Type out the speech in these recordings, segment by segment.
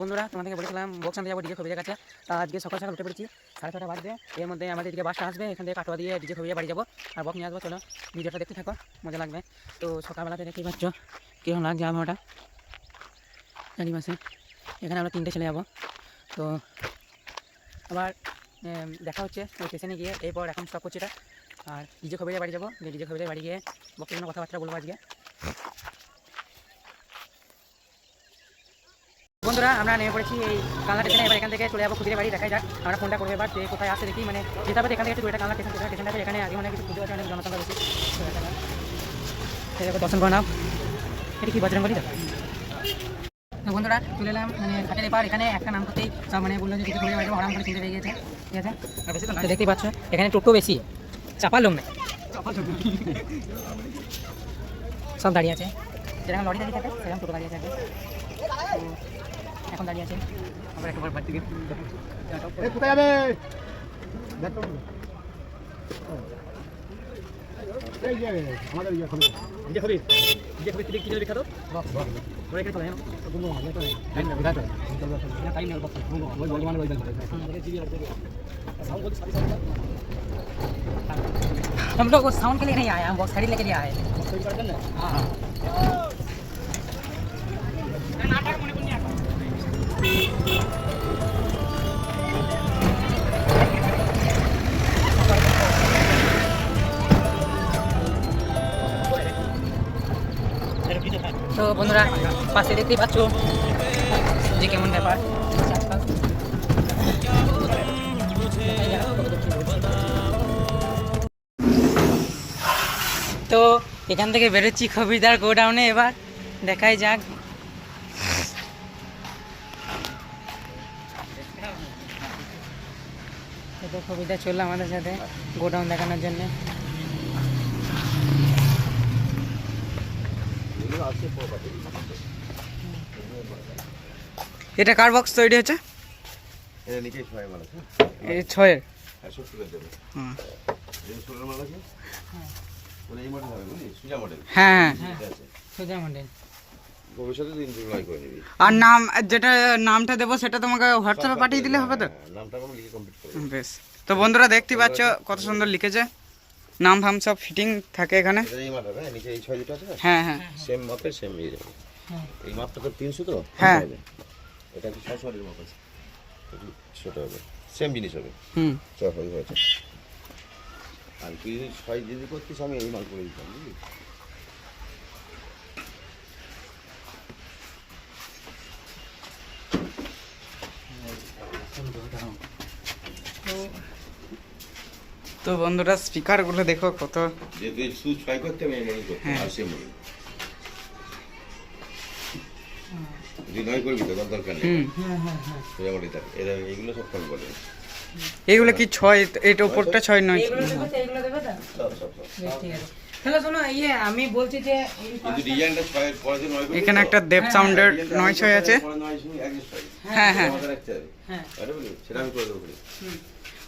বন্ধুরা তোমাদেরকে বলেছিলাম বক্স আনতে যাবো ডিজে খবিজের কাছে। আজকে সকাল সকাল উঠে পড়েছি 6:30 বাজবে। এর মধ্যে আমাদের এদিকে বাসটা আসবে, এখান থেকে কাটোয়া দিয়ে ডিজে খবিজে বাড়ি যাবো আর বক্স নিয়ে আসবো। চলো ভিডিওটা দেখতে থাকো, মজা লাগবে। তো সকালবেলাতে দেখতেই পাচ্ছ কীরকম লাগছে আবহাওয়াটা জানি মাসে। এখানে আমরা 3টে চলে যাবো। তো আবার দেখা হচ্ছে ওই স্টেশনে গিয়ে। এরপর এখন স্টপ করছি এটা আর ডিজে খবিজে বাড়ি যাবো। ডিজে খবিজে বাড়ি গিয়ে বক্সের জন্য কথাবার্তা বলবো আজকে। বন্ধুরা আমরা নেমে পড়েছি এই কালনা স্টেশনে। এবার এখান থেকে চলে যাবো খুঁজে বাড়ি। দেখা যাক আমরা ফোনটা করবো এবার যে কোথায় আসে দেখি। মানে যেতে হবে এখান থেকে একটু কালনা স্টেশনটাতে। এখানে আগে অনেক কিছু পুজো আছে, অনেক জনসংখ্যা বেশি। দর্শন করে নাও। এটা কি বজরঙ্গলি তো? বন্ধুরা চলে এলাম মানে ঘাটের এপার। এখানে একটা নাম করতেই সব মানে বললো যে কিছু ঘুরে বাড়ি আরাম করে চিনতে পেয়ে গেছে। ঠিক আছে, তো দেখতেই পাচ্ছ এখানে টোটো বেশি, চাপার লোক নেই, সব দাঁড়িয়ে আছে। যেরকম লরি দাঁড়িয়ে থাকে সেরকম টোটো দাঁড়িয়ে থাকে। এখন দাঁড়িয়ে আছে আমরা একবার বাড়ি থেকে কোথায় যাবে আমাদের বিখ্যাত हम लोग साउंड के लिए नहीं आए, हम बॉक्स खरीदने के लिए आए। তো বন্ধুরা পাশে দেখতেই পাচ্ছ যে কেমন ব্যাপার। তো এখান থেকে বেরোচ্ছি খবিরদার গোডাউনে। এবার দেখাই যাক। তো খবিরদার চললো আমাদের সাথে গোডাউন দেখানোর জন্য। এটা কার বক্স তৈরি হচ্ছে? ছয়ের। হ্যাঁ সোজা মডেল। আর নাম যেটা নামটা দেবো সেটা তোমাকে হোয়াটসঅ্যাপে পাঠিয়ে দিলে হবে তো? বেশ। তো বন্ধুরা দেখতে পাচ্ছ কত সুন্দর লিখেছে, নাম ফাম সব ফিটিং থাকে এখানে। হ্যাঁ হ্যাঁ সেম মাপে সেম নিয়ে যাবে। এই মাপটা তো 300 তো? হ্যাঁ এটা কি 600 এর মাপ আছে, একটু ছোট হবে, সেম জিনিস হবে। চল হয়ে গেছে। আর কি 6 যদি করতিস আমি এই মাল করে দিতাম, বুঝলি? তো বন্ধুরা স্পিকারগুলো দেখো কত। যে তুই সুইচ 5 করতে আমি মনে করতাম আর সেম হবে। তুই নয় করবি তো দরকার নেই। সোজা মডেল থাকে। এরা এইগুলো সব ফোন বলে। এইগুলো কি 6? এটা উপরটা 6 নয়? সব ঠিক আছে। তাহলে শোনো আমি বলছি যে কিন্তু ডিজাইনটা 6 এর পরে 9 করবি। এখানে একটা দেব সাউন্ডের 9/6 আছে। হ্যাঁ হ্যাঁ হ্যাঁ আরে বলি সেটা আমি করে দেব।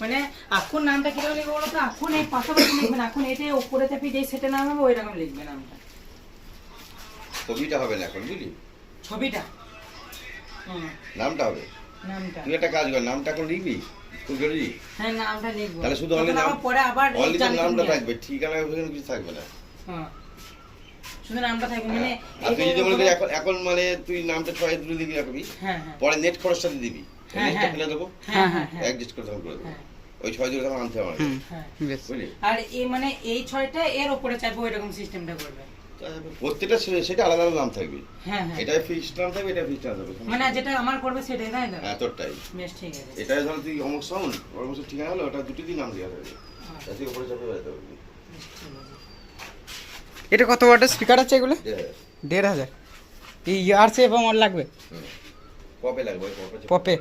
মানে এখন নামটা কিভাবে লিখবো বলো তো? এখন এই পাশাপাশি লিখবেন, এখন এটা উপরে চাপি যেই সেটে নাম হবে ওই রকম লিখবেন নামটা। ছবিটা হবে না এখন, বুঝলি? ছবিটা নামটা হবে। নামটা তুই একটা কাজ কর, নামটা এখন লিখবি খুব জরুরি। হ্যাঁ নামটা লিখবো, তাহলে শুধু অনলি নাম পরে আবার অনলি নামটা থাকবে, ঠিকানা ওখানে কিছু থাকবে না। হ্যাঁ শুধু নামটা থাকবে। মানে আর তুই যদি বলে এখন মানে তুই নামটা 6 দূরে দিবি রাখবি। হ্যাঁ পরে নেট খরচটা দিবি, নেটটা ফেলে দেবো। হ্যাঁ হ্যাঁ অ্যাডজাস্ট করে করে দেবো। ওই 6 দূরে তখন আনতে হবে। হ্যাঁ বুঝলি? আর এই মানে এই 6টা এর উপরে চাপবো এরকম সিস্টেমটা করবে। প্রত্যেকটা সেটা আলাদা আলাদা নাম থাকবে। হ্যাঁ হ্যাঁ এটা ফিক্সড নাম থাকবে, এটা ফিক্সড নাম থাকবে। মানে যেটা আমার করবে সেটাই তাই তো? হ্যাঁ তোরটাই। বেশ ঠিক আছে। এটা ধর তুই অমুক সাউন্ড অমুক ঠিকানা হলো, ওটা দুটো দিন নাম দেওয়া হবে। তাতে উপরে চাপে যেতে হবে। এটা কত ওয়াটের স্পিকার আছে এগুলো? 1,500। এই ইয়ারসে এবং আর লাগবে পপে লাগবে, পপে।